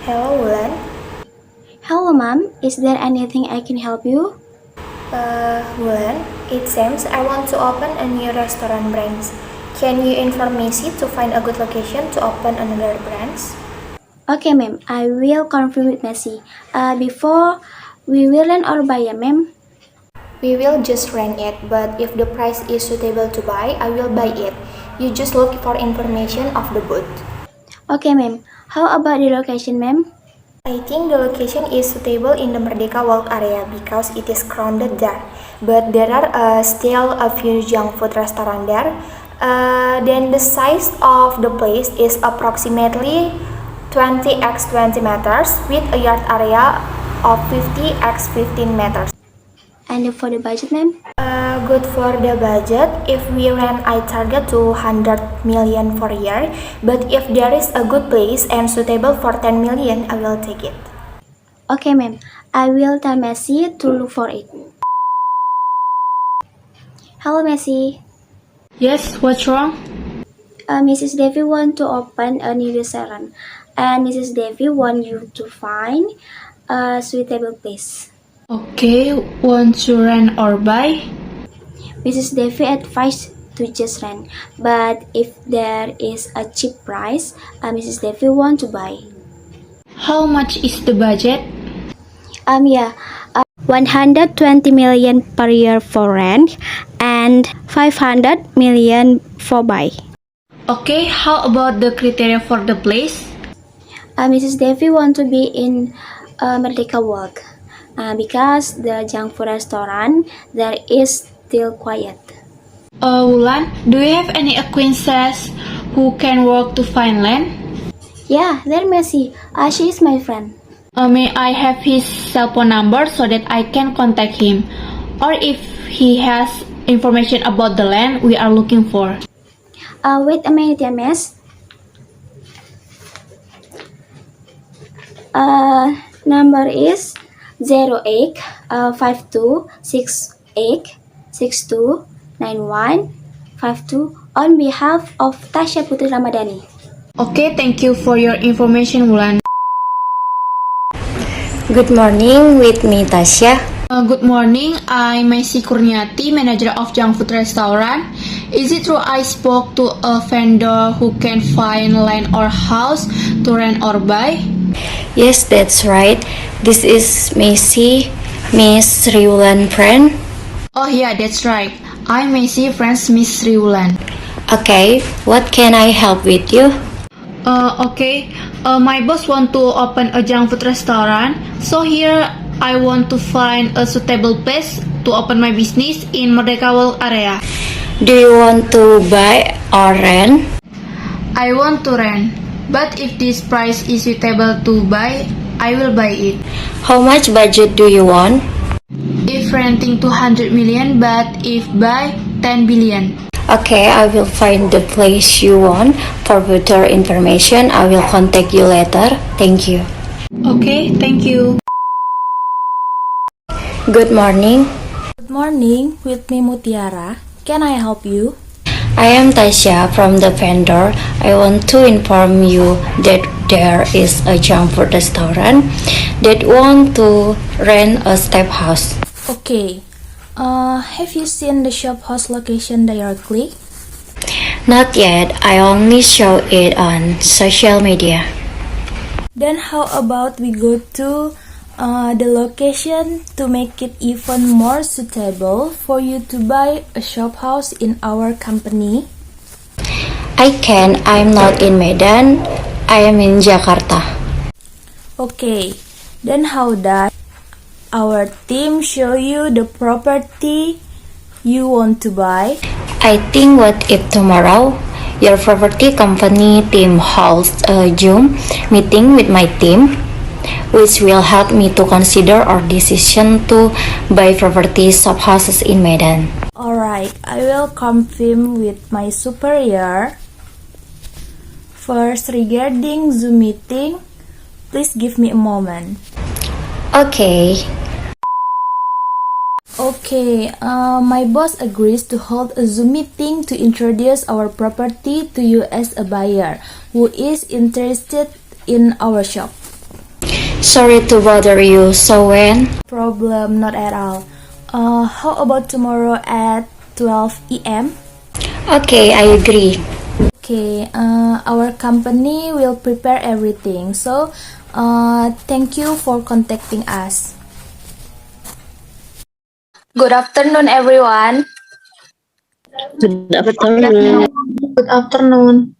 Hello, Wulan. Hello, ma'am. Is there anything I can help you? Wulan, it seems I want to open a new restaurant branch. Can you inform me to find a good location to open another branch? Okay, ma'am. I will confirm with Messi. Before we will rent or buy, ma'am. We will just rent it, but if the price is suitable to buy, I will buy it. You just look for information of the booth. Okay, ma'am. How about the location, ma'am? I think the location is suitable in the Merdeka Walk area because it is crowded there. But there are still a few junk food restaurants there. Then the size of the place is approximately 20 x 20 meters with a yard area of 50 x 15 meters. And for the budget, ma'am? Good for the budget. If we rent, I target 200 million for a year. But if there is a good place and suitable for 10 million, I will take it. Okay, ma'am. I will tell Messi to look for it. Hello, Messi. Yes, what's wrong? Mrs. Devi want to open a new restaurant, and Mrs. Devi want you to find a suitable place. Okay, want to rent or buy? Mrs. Devi advised to just rent, but if there is a cheap price, Mrs. Devi want to buy. How much is the budget? 120 million per year for rent and 500 million for buy. Okay, how about the criteria for the place? Mrs. Devi want to be in Merdeka Walk because the junk food restaurant there is still quiet. Wulan, do you have any acquaintances who can work to find land? Yeah, there Messi. She is my friend. May I have his cell phone number so that I can contact him? Or if he has information about the land we are looking for? Wait a minute, ya, Miss. Number is 08 52 68 62 91 52 on behalf of Tasya Putri Ramadhani. Okay, thank you for your information, Wulan. Good morning, with me Tasya. Good morning, I'm Messi Kurniati, manager of Junk Food Restaurant. Is it true I spoke to a vendor who can find land or house to rent or buy? Yes, that's right. This is Messi, Miss Riulan friend. Oh yeah, that's right. I'm Messi, friends Miss Riulan. Okay, what can I help with you? Okay. My boss want to open a junk food restaurant. So here I want to find a suitable place to open my business in Merdeka Walk area. Do you want to buy or rent? I want to rent, but if this price is suitable to buy, I will buy it. How much budget do you want? If renting 200 million, but if buy 10 billion. Okay, I will find the place you want. For further information, I will contact you later. Thank you. Okay, thank you. Good morning. Good morning, with me Mutiara. Can I help you? I am Tasya from the vendor. I want to inform you that there is a junk food restaurant that want to rent a step house. Okay. Have you seen the shop house location directly? Not yet. I only show it on social media. Then how about we go to the location to make it even more suitable for you to buy a shop house in our company? I can. I'm not in Medan. I am in Jakarta. Okay. Then how does our team show you the property you want to buy? I think what if tomorrow your property company team holds a Zoom meeting with my team, which will help me to consider our decision to buy property shop houses in Medan. Alright, I will confirm with my superior. First, regarding Zoom meeting, please give me a moment. Okay. Okay, my boss agrees to hold a Zoom meeting to introduce our property to you as a buyer who is interested in our shop. Sorry to bother you. So when? Problem, not at all. How about tomorrow at 12 a.m.? Okay, I agree. Okay, our company will prepare everything. So, thank you for contacting us. Good afternoon, everyone. Good afternoon. Good afternoon.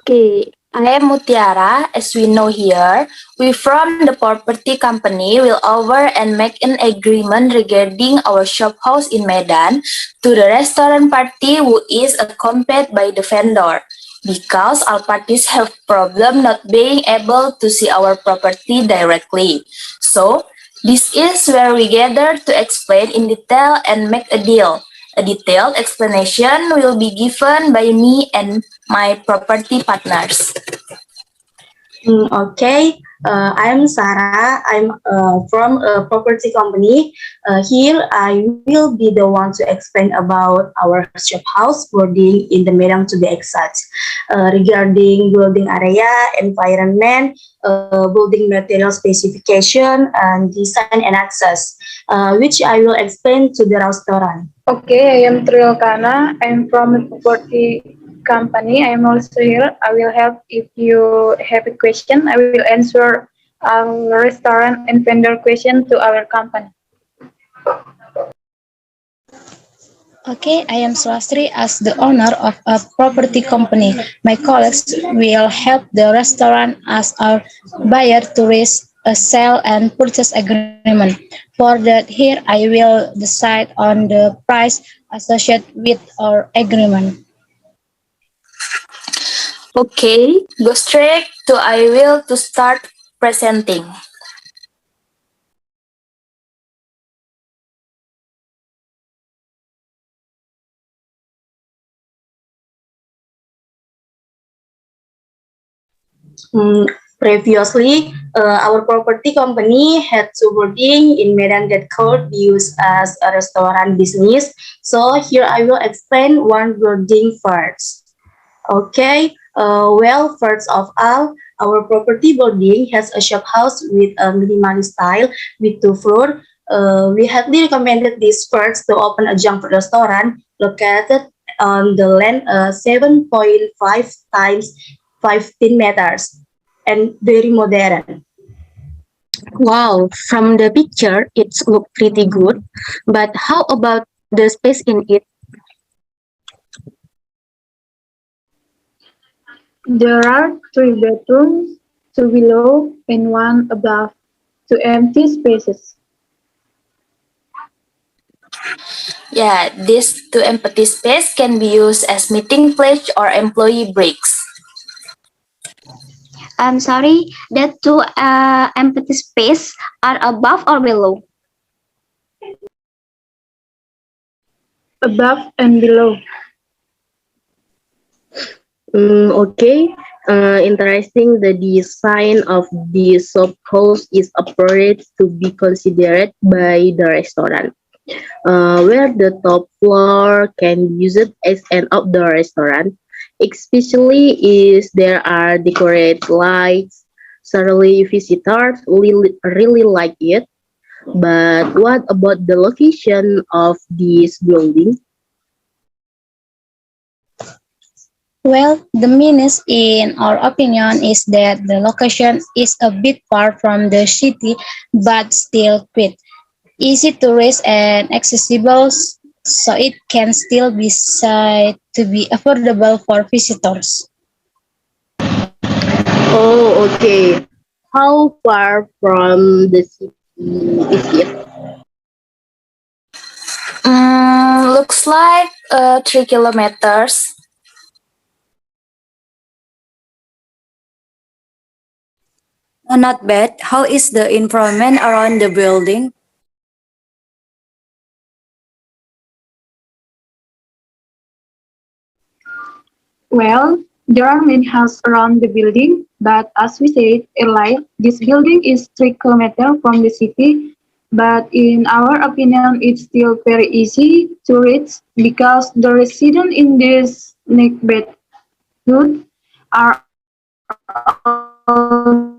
Okay, I am Mutiara. As we know here, we from the property company will over and make an agreement regarding our shop house in Medan to the restaurant party who is accompanied by the vendor. Because all parties have problem not being able to see our property directly. So, this is where we gather to explain in detail and make a deal. A detailed explanation will be given by me and my property partners. Okay, I'm Sarah. I'm from a property company. Here, I will be the one to explain about our shop house building in the Medan to be exact. Regarding building area, environment, building material specification, and design and access, which I will explain to the restaurant. Okay, I am Trilkana. I'm from a property company. I am also here. I will help if you have a question. I will answer our restaurant and vendor question to our company. Okay, I am Swastri as the owner of a property company. My colleagues will help the restaurant as our buyer to raise a sale and purchase agreement. For that, here I will decide on the price associated with our agreement. Okay, go straight to I will to start presenting. Previously, our property company had two buildings in Medan that could be used as a restaurant business. So here I will explain one building first. Okay, well, first of all, our property building has a shop house with a minimalist style with two floors. We highly recommended this first to open a junk food restaurant located on the land 7.5 times 15 meters and very modern. Wow, from the picture, it's look pretty good. But how about the space in it? There are 3 bedrooms, 2 below and 1 above, 2 empty spaces. Yeah, these two empty space can be used as meeting place or employee breaks. I'm sorry, that two empty space are above or below? Above and below. Okay, interesting. The design of the shop house is appropriate to be considered by the restaurant, where the top floor can be used as an outdoor restaurant, especially if there are decorated lights. Certainly, visitors really like it. But what about the location of this building? Well, the minus in our opinion is that the location is a bit far from the city, but still quick, easy to reach and accessible, so it can still be said to be affordable for visitors. Oh, okay. How far from the city is it? Looks like 3 kilometers. Not bad. How is the environment around the building? Well, there are many houses around the building, but as we said earlier, this building is 3 kilometers from the city. But in our opinion, it's still very easy to reach because the residents in this neighborhood are also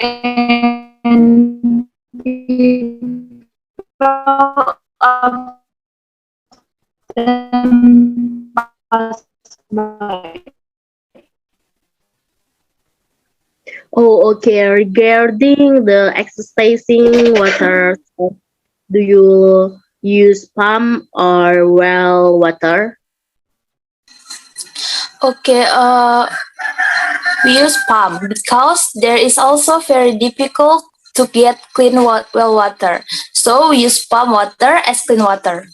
and people often pass by. Oh, okay. Regarding the exercising water, do you use pump or well water? Okay, we use pump because there is also very difficult to get clean well water. So we use pump water as clean water.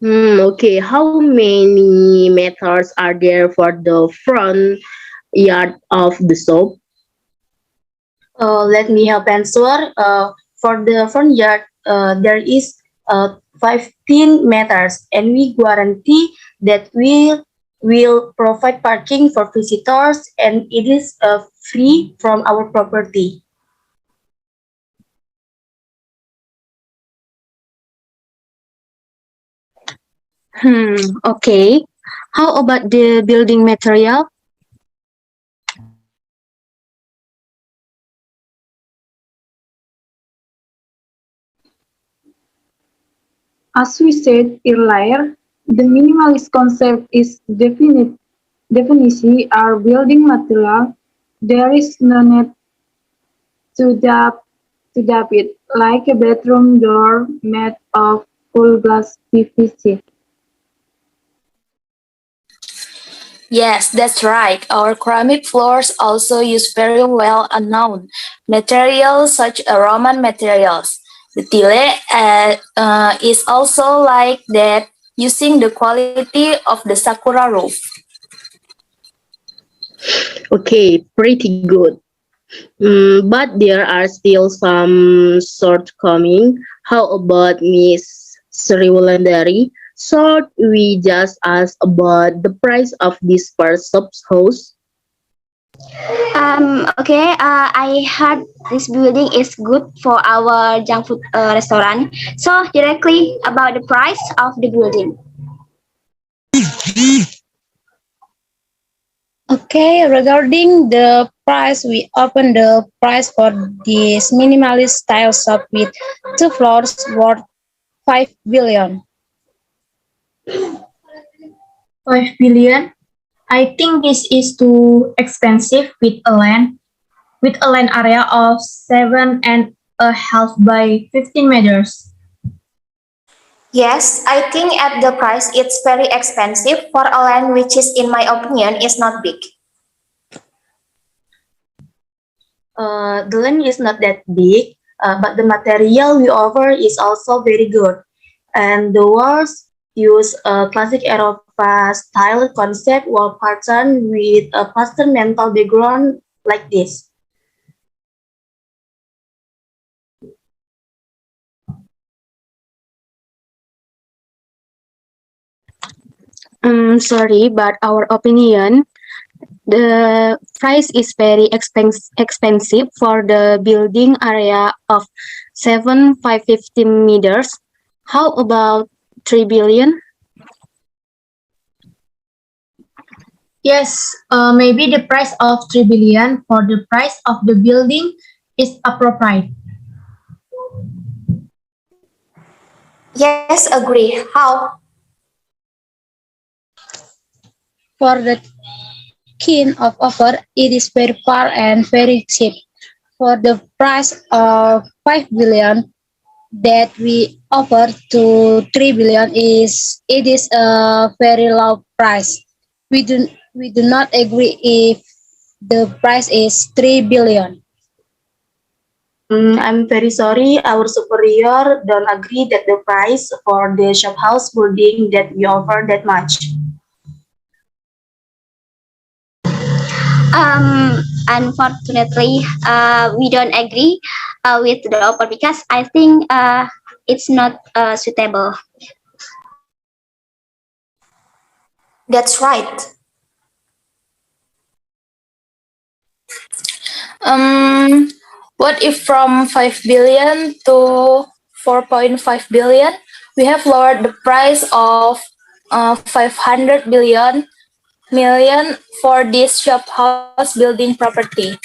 Okay. How many meters are there for the front yard of the shop? Let me help answer. For the front yard, there is 15 meters, and we guarantee that we will provide parking for visitors, and it is free from our property. Okay. How about the building material? As we said earlier, the minimalist concept is definitely our building material. There is no need to dab it like a bedroom door made of full glass PVC. Yes, that's right. Our ceramic floors also use very well unknown materials such as Roman materials. The tile is also like that, using the quality of the sakura roof. Okay, pretty good. But there are still some shortcomings. How about Miss Sriwulandari? Should we just ask about the price of this first shop's house? Okay, I heard this building is good for our junk food restaurant. So directly about the price of the building. Okay, regarding the price, we open the price for this minimalist style shop with 2 floors worth 5 billion. 5 billion. I think this is too expensive with a land area of 7.5 by 15 meters. Yes, I think at the price it's very expensive for a land which is, in my opinion, is not big. The land is not that big, but the material we offer is also very good. And the walls use a classic Europa style concept wall pattern with a pastel background like this. Sorry, but our opinion, the price is very expensive for the building area of 7,515 meters. How about 3 billion? Yes, maybe the price of 3 billion for the price of the building is appropriate. Yes, agree. How? For the kind of offer, it is very far and very cheap. For the price of 5 billion that we offer to 3 billion it is a very low price. We do not agree if the price is 3 billion. I'm very sorry, our superior don't agree that the price for the shop house building that we offer that much. Unfortunately, we don't agree with the offer because I think it's not suitable. That's right. What if from 5 billion to 4.5 billion, we have lowered the price of 500 million for this shop house building property?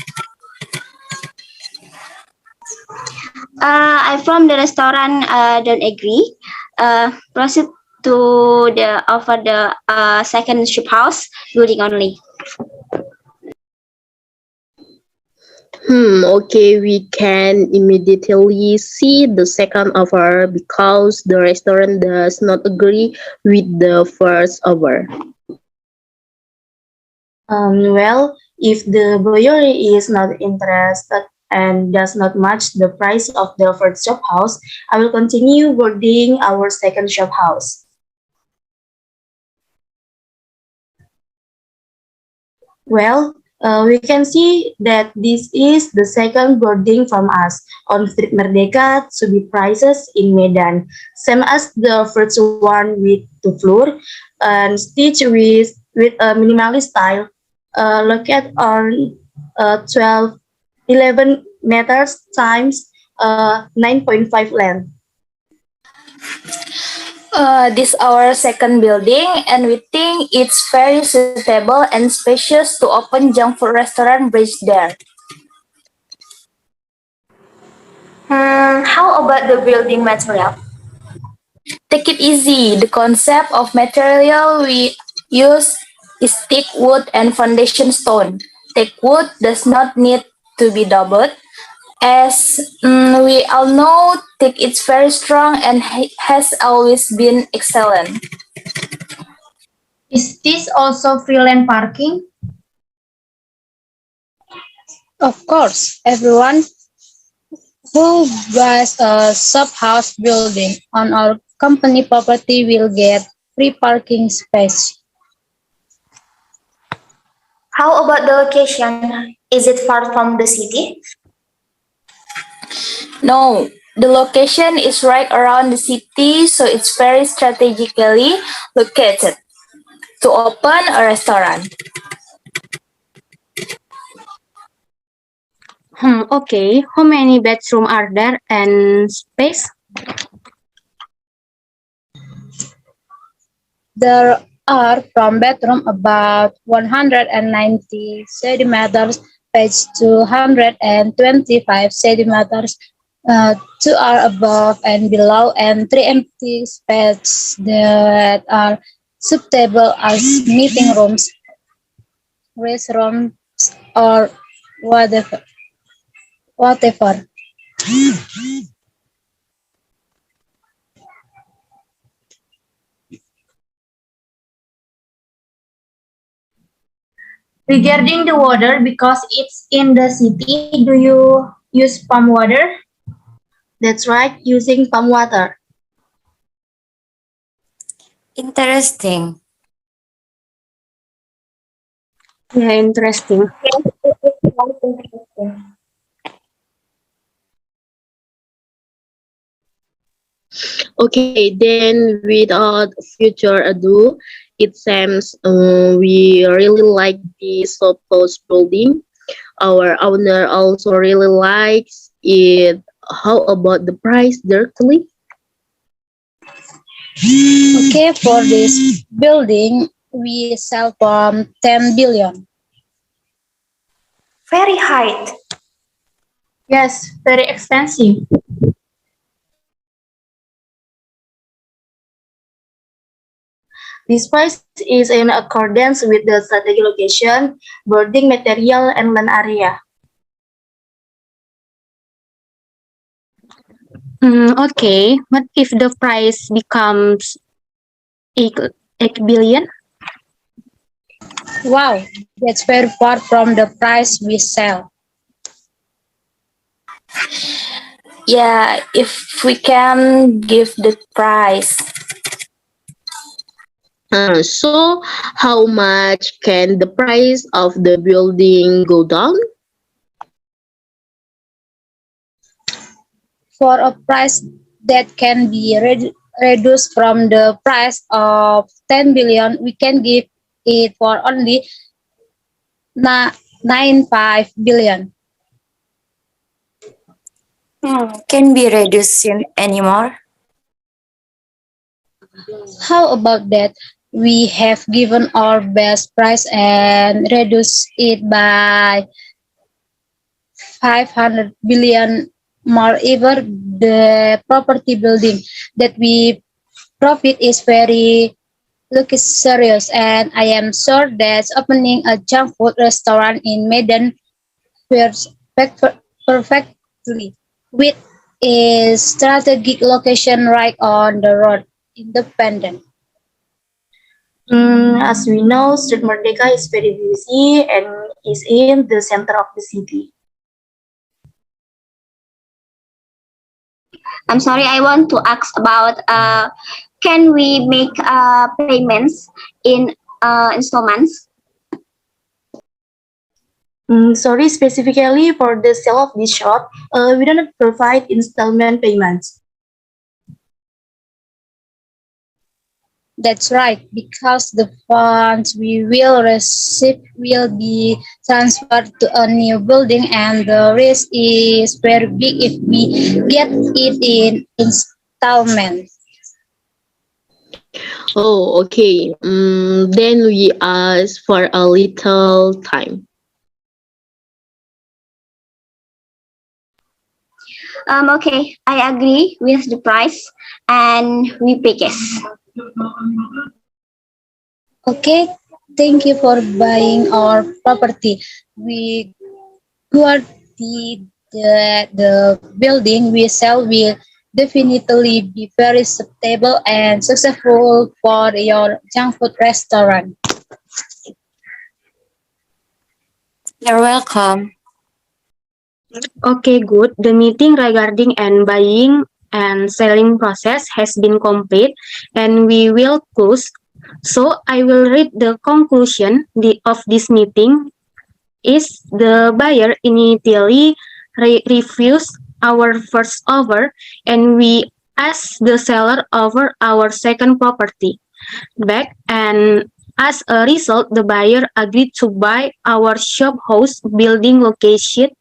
I from the restaurant don't agree. Proceed to the offer the second shop house building only. Okay, we can immediately see the second offer because the restaurant does not agree with the first offer. Well, if the buyer is not interested and does not match the price of the first shop house, I will continue building our second shop house. Well, we can see that this is the second boarding from us on Street Merdeka to be prices in Medan, same as the first one with two floor and stitched with a minimalist style, located on 11 meters times 9.5 length. This our second building, and we think it's very suitable and spacious to open junk food restaurant bridge there. How about the building material? Take it easy. The concept of material we use is thick wood and foundation stone. Thick wood does not need to be doubled. As we all know, thick is very strong and has always been excellent. Is this also free land parking? Of course, everyone who buys a shop house building on our company property will get free parking space. How about the location? Is it far from the city? No, the location is right around the city, so it's very strategically located to open a restaurant. Okay, how many bedrooms are there and space? There are from bedroom about 190 centimeters, page 225 centimeters, two are above and below, and three empty spaces that are suitable as meeting rooms, restrooms, or whatever. Regarding the water, because it's in the city, do you use pump water? That's right, using pump water. Interesting. Yeah, interesting. Okay, then without further ado, it seems we really like this supposed building. Our owner also really likes it. How about the price directly? Okay, for this building, we sell from 10 billion. Very high. Yes, very expensive. This price is in accordance with the strategic location, building material, and land area. Okay, but if the price becomes 8 billion? Wow, that's very far from the price we sell. Yeah, if we can give the price. So, how much can the price of the building go down? For a price that can be reduced from the price of 10 billion, we can give it for only 9.5 billion. Can be reduced anymore? How about that? We have given our best price and reduced it by 500 billion Moreover, the property building that we profit is very luxurious, and I am sure that opening a junk food restaurant in Medan fits perfectly with a strategic location right on the road, independent. As we know, Street Merdeka is very busy and is in the center of the city. I'm sorry, I want to ask about can we make payments in installments? Sorry, specifically for the sale of this shop, we don't provide installment payments. That's right, because the funds we will receive will be transferred to a new building, and the risk is very big if we get it in installments. Oh, okay. Then we ask for a little time. Okay, I agree with the price and we pay cash. Okay, thank you for buying our property. We guarantee that the building we sell will definitely be very stable and successful for your junk food restaurant. You're welcome. Okay, good. The meeting regarding and buying and selling process has been complete and we will close. So I will read the conclusion of this meeting is the buyer initially refused our first offer and we asked the seller over our second property back, and as a result the buyer agreed to buy our shop house building located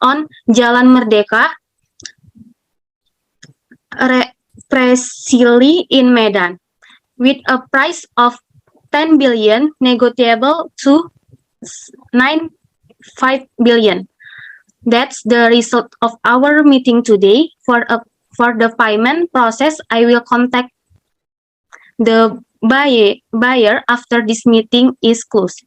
on Jalan Merdeka precisely in Medan with a price of 10 billion negotiable to 9.5 billion. That's the result of our meeting today. For the payment process, I will contact the buyer after this meeting is closed.